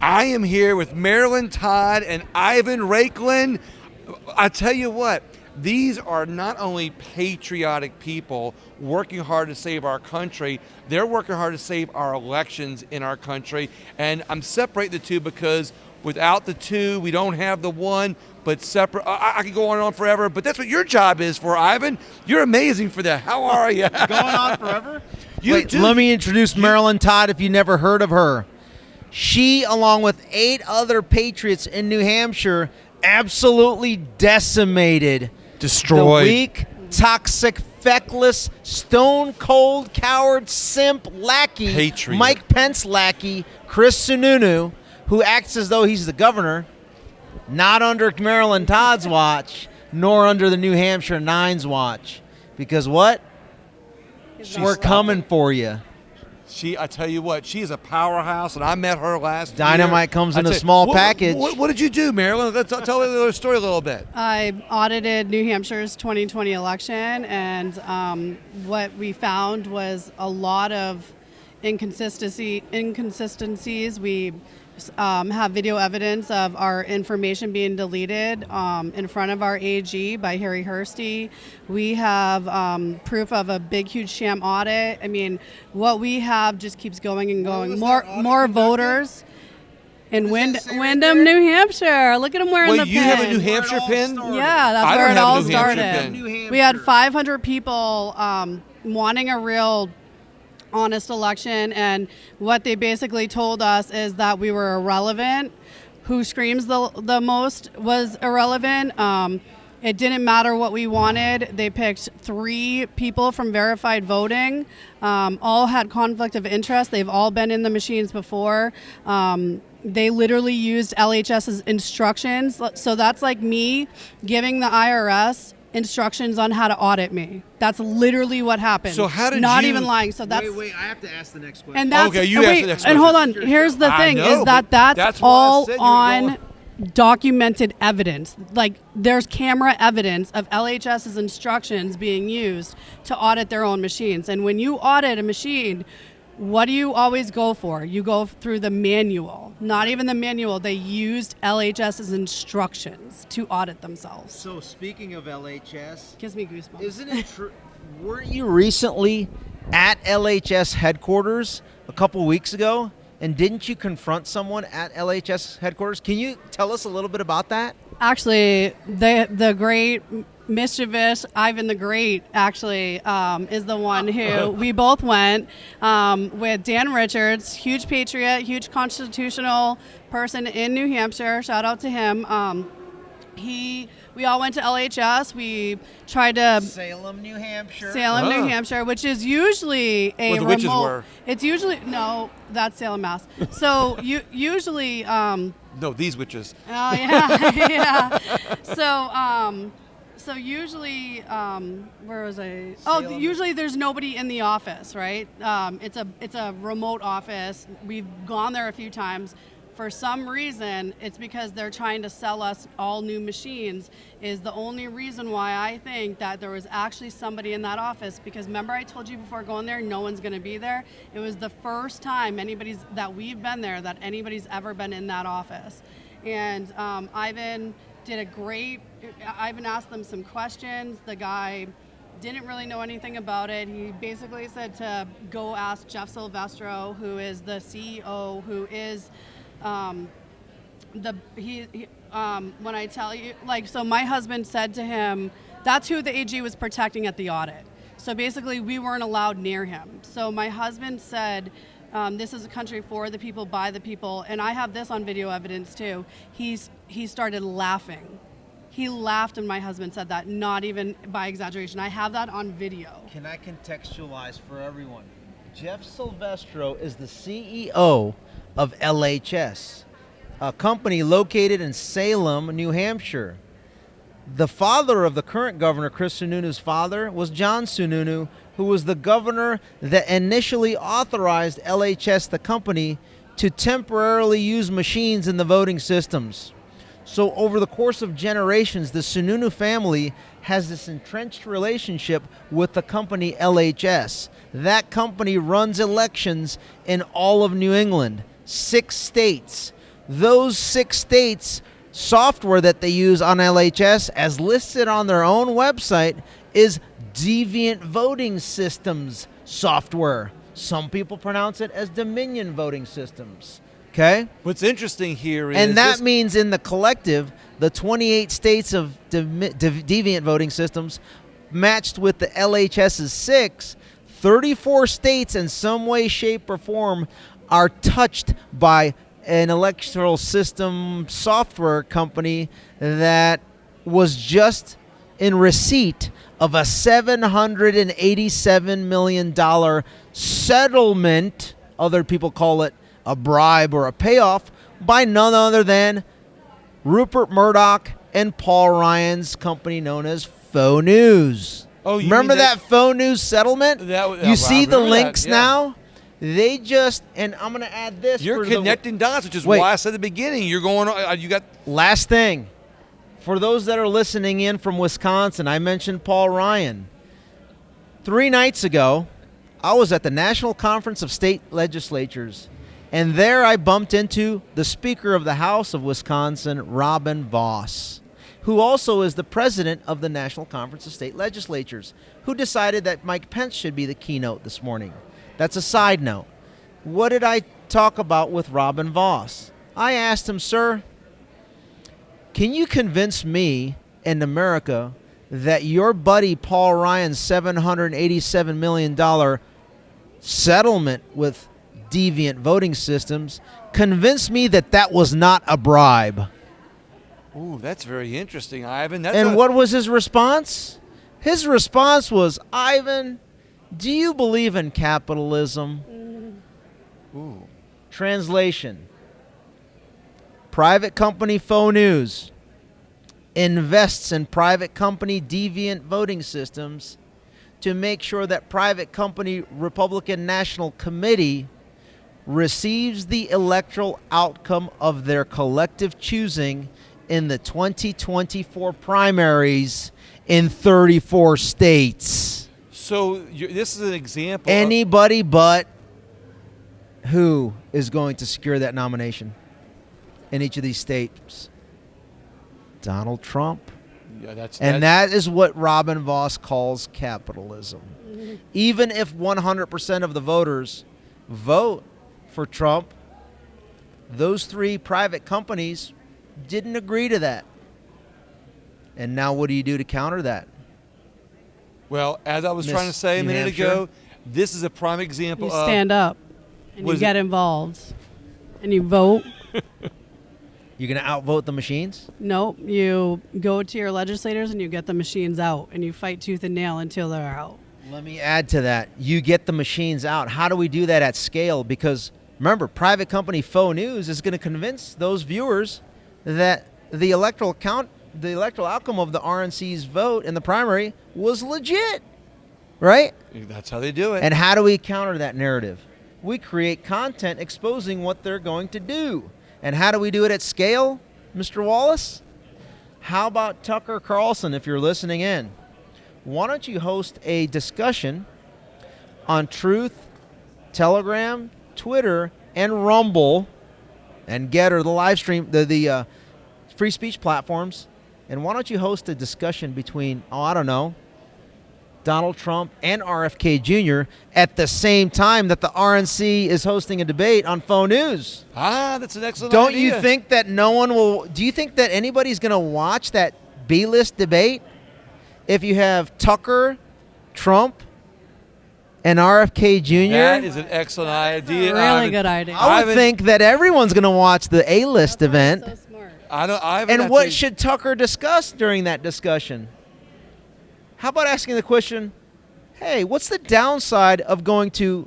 I am here with Marilyn Todd and Ivan Raiklin. I tell you what, these are not only patriotic people working hard to save our country, they're working hard to save our elections in our country. And I'm separating the two because without the two, we don't have the one, but separate. I could go on and on forever, but that's what your job is for, Ivan. You're amazing for that. How are you? Going on forever? Wait, let me introduce Marilyn Todd if you never heard of her. She, along with 8 other patriots in New Hampshire, absolutely decimated, destroyed the weak, toxic, feckless, stone-cold, coward, simp, lackey, Patriot. Mike Pence lackey, Chris Sununu, who acts as though he's the governor, not under Marilyn Todd's watch, nor under the New Hampshire Nine's watch. Because what? We're coming for you. I tell you what, she is a powerhouse, and I met her last Dynamite year. comes in a small package. What did you do, Marilyn? Let's tell the story a little bit. I audited New Hampshire's 2020 election, and what we found was a lot of inconsistencies. We have video evidence of our information being deleted in front of our AG by Harry Hursty. We have proof of a big, huge sham audit. I mean, what we have just keeps going and going. More voters in Windham, New Hampshire. Look at them wearing the pin. You have a New Hampshire pin? Yeah, that's where it all started. We had 500 people wanting a real honest election, and what they basically told us is that we were irrelevant. Who screams the most was irrelevant. It didn't matter what we wanted. They picked 3 people from verified voting. All had conflict of interest. They've all been in the machines before. They literally used LHS's instructions. So that's like me giving the IRS instructions on how to audit me. That's literally what happened. So how did Not you... even lying. So that's... Wait, I have to ask the next question. And that's, okay, you ask the next and question. hold on. Here's the thing, know, is that's all on going... documented evidence. Like, there's camera evidence of LHS's instructions being used to audit their own machines. And when you audit a machine, what do you always go for? You go through the manual. Not even the manual. They used LHS's instructions to audit themselves. So speaking of LHS, Gives me goosebumps. isn't it true? Weren't you recently at LHS headquarters a couple weeks ago? And didn't you confront someone at LHS headquarters? Can you tell us a little bit about that? Actually, the great mischievous Ivan the Great actually is the one who we both went with Dan Richards, huge patriot, huge constitutional person in New Hampshire. Shout out to him. We all went to LHS. We tried to Salem, New Hampshire. New Hampshire, which is usually a Where the remote. witches were. It's usually no, that's Salem, Mass. So usually. No, these witches. Oh yeah, yeah. So usually, where was I? Oh, Salem. usually there's nobody in the office, right? It's a remote office. We've gone there a few times. For some reason, it's because they're trying to sell us all new machines is the only reason why I think that there was actually somebody in that office, because remember I told you before going there, no one's gonna be there. It was the first time that we've been there that anybody's ever been in that office. And Ivan asked them some questions. The guy didn't really know anything about it. He basically said to go ask Jeff Silvestro, who is the CEO, who is when I tell you, like, so my husband said to him, that's who the AG was protecting at the audit. So basically we weren't allowed near him. So my husband said, this is a country for the people, by the people. And I have this on video evidence too. He started laughing. He laughed and my husband said that, not even by exaggeration. I have that on video. Can I contextualize for everyone? Jeff Silvestro is the CEO of LHS, a company located in Salem, New Hampshire. The father of the current governor, Chris Sununu's father, was John Sununu, who was the governor that initially authorized LHS, the company, to temporarily use machines in the voting systems. So over the course of generations, the Sununu family has this entrenched relationship with the company LHS. That company runs elections in all of New England, 6 states. those 6 states' software that they use on LHS, as listed on their own website, is Deviant Voting Systems software. Some people pronounce it as Dominion Voting Systems. Okay? What's interesting here is... And that means in the collective, the 28 states of Deviant Voting Systems matched with the LHS's 6, 34 states in some way, shape, or form are touched by an electoral system software company that was just in receipt of a $787 million settlement. Other people call it a bribe or a payoff, by none other than Rupert Murdoch and Paul Ryan's company known as Faux News. Oh, you remember mean that Faux News settlement? You see the links now? They just, and I'm going to add this. You're connecting dots, which is why I said at the beginning, you're going, you got... Last thing. For those that are listening in from Wisconsin, I mentioned Paul Ryan. 3 nights ago, I was at the National Conference of State Legislatures, and there I bumped into the Speaker of the House of Wisconsin, Robin Vos, who also is the president of the National Conference of State Legislatures, who decided that Mike Pence should be the keynote this morning. That's a side note. What did I talk about with Robin Vos? I asked him, sir, can you convince me and America that your buddy Paul Ryan's $787 million settlement with Deviant Voting Systems, convince me that that was not a bribe? Ooh, that's very interesting, Ivan. And what was his response? His response was, Ivan, do you believe in capitalism? Ooh. Translation. Private company Faux News invests in private company Deviant Voting Systems to make sure that private company Republican National Committee receives the electoral outcome of their collective choosing in the 2024 primaries in 34 states. So this is an example. Anybody but who is going to secure that nomination in each of these states? Donald Trump. Yeah, that is what Robin Vos calls capitalism. Even if 100% of the voters vote for Trump, those 3 private companies didn't agree to that. And now what do you do to counter that? Well, as I was trying to say a minute ago, this is a prime example of... You stand up and you get involved and you vote. You're going to outvote the machines? Nope. You go to your legislators and you get the machines out and you fight tooth and nail until they're out. Let me add to that. You get the machines out. How do we do that at scale? Because remember, private company Faux News is going to convince those viewers that the electoral outcome of the RNC's vote in the primary was legit, right? That's how they do it. And how do we counter that narrative? We create content exposing what they're going to do. And how do we do it at scale, Mr. Wallace? How about Tucker Carlson, if you're listening in? Why don't you host a discussion on Truth, Telegram, Twitter, and Rumble, and Getter, the live stream, the free speech platforms, and why don't you host a discussion between, Donald Trump and RFK Jr. at the same time that the RNC is hosting a debate on Faux News? That's an excellent idea. Don't you think that do you think that anybody's going to watch that B-list debate if you have Tucker, Trump, and RFK Jr.? That is an excellent idea. Really good idea. I would think that everyone's going to watch the A-list event. So smart. And what should Tucker discuss during that discussion? How about asking the question, hey, what's the downside of going to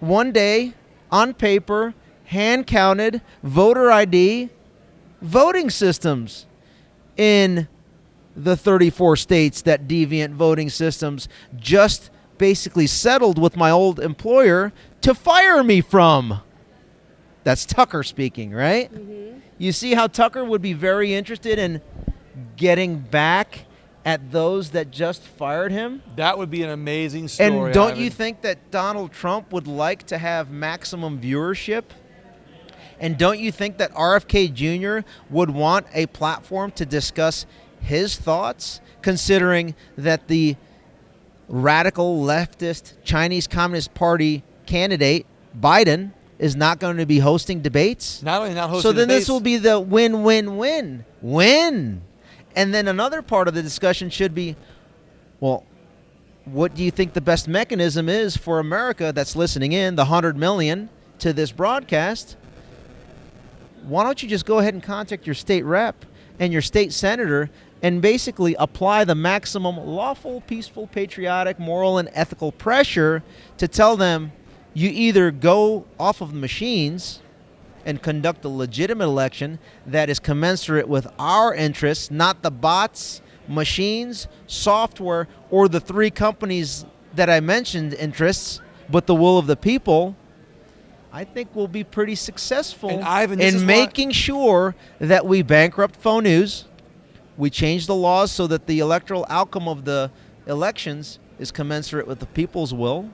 one day, on paper, hand-counted, voter ID, voting systems in the 34 states that Deviant Voting Systems just basically settled with my old employer to fire me from? That's Tucker speaking, right? Mm-hmm. You see how Tucker would be very interested in getting back at those that just fired him? That would be an amazing story. And don't you think that Donald Trump would like to have maximum viewership And don't you think that RFK Jr. would want a platform to discuss his thoughts, considering that the radical leftist Chinese Communist Party candidate, Biden, is not going to be hosting debates? Not only not hosting so then debates, this will be the win-win-win-win. And then another part of the discussion should be, well, what do you think the best mechanism is for America that's listening in, the 100 million, to this broadcast? Why don't you just go ahead and contact your state rep and your state senator and basically apply the maximum lawful, peaceful, patriotic, moral, and ethical pressure to tell them you either go off of the machines and conduct a legitimate election that is commensurate with our interests, not the bots, machines, software, or the three companies that I mentioned interests, but the will of the people. I think we'll be pretty successful in making sure that we bankrupt faux news. We change the laws so that the electoral outcome of the elections is commensurate with the people's will,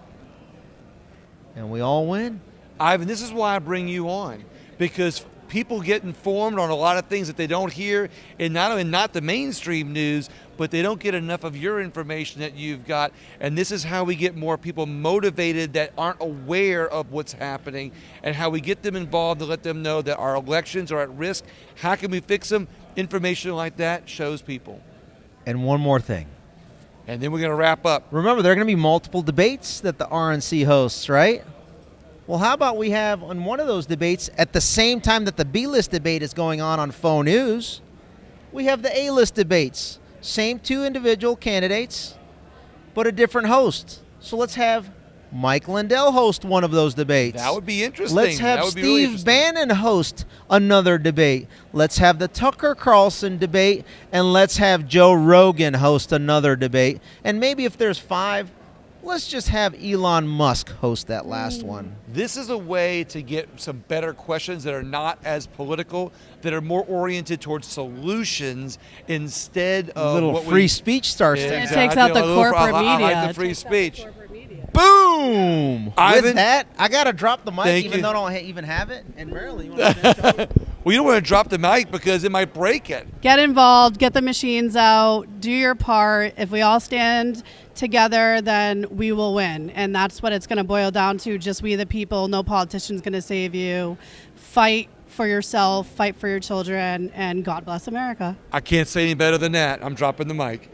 and we all win. Ivan, this is why I bring you on, because people get informed on a lot of things that they don't hear, and not the mainstream news, but they don't get enough of your information that you've got. And this is how we get more people motivated that aren't aware of what's happening, and how we get them involved to let them know that our elections are at risk. How can we fix them? Information like that shows people. And one more thing. And then we're going to wrap up. Remember, there are going to be multiple debates that the RNC hosts, right? Well, how about we have on one of those debates, at the same time that the B-list debate is going on faux news, we have the A-list debates. Same two individual candidates, but a different host. So let's have Mike Lindell host one of those debates. That would be interesting. Let's have Steve Bannon host another debate. Let's have the Tucker Carlson debate, and let's have Joe Rogan host another debate. And maybe if there's 5, let's just have Elon Musk host that last one. This is a way to get some better questions that are not as political, that are more oriented towards solutions instead of little free speech starts. It takes out the corporate media. I like the free speech. Boom! Ivan, with that, I got to drop the mic even though I don't even have it. And Marilyn, you want to finish up? Well, you don't want to drop the mic because it might break it. Get involved. Get the machines out. Do your part. If we all stand together, then we will win. And that's what it's going to boil down to. Just we the people. No politician's going to save you. Fight for yourself. Fight for your children. And God bless America. I can't say any better than that. I'm dropping the mic.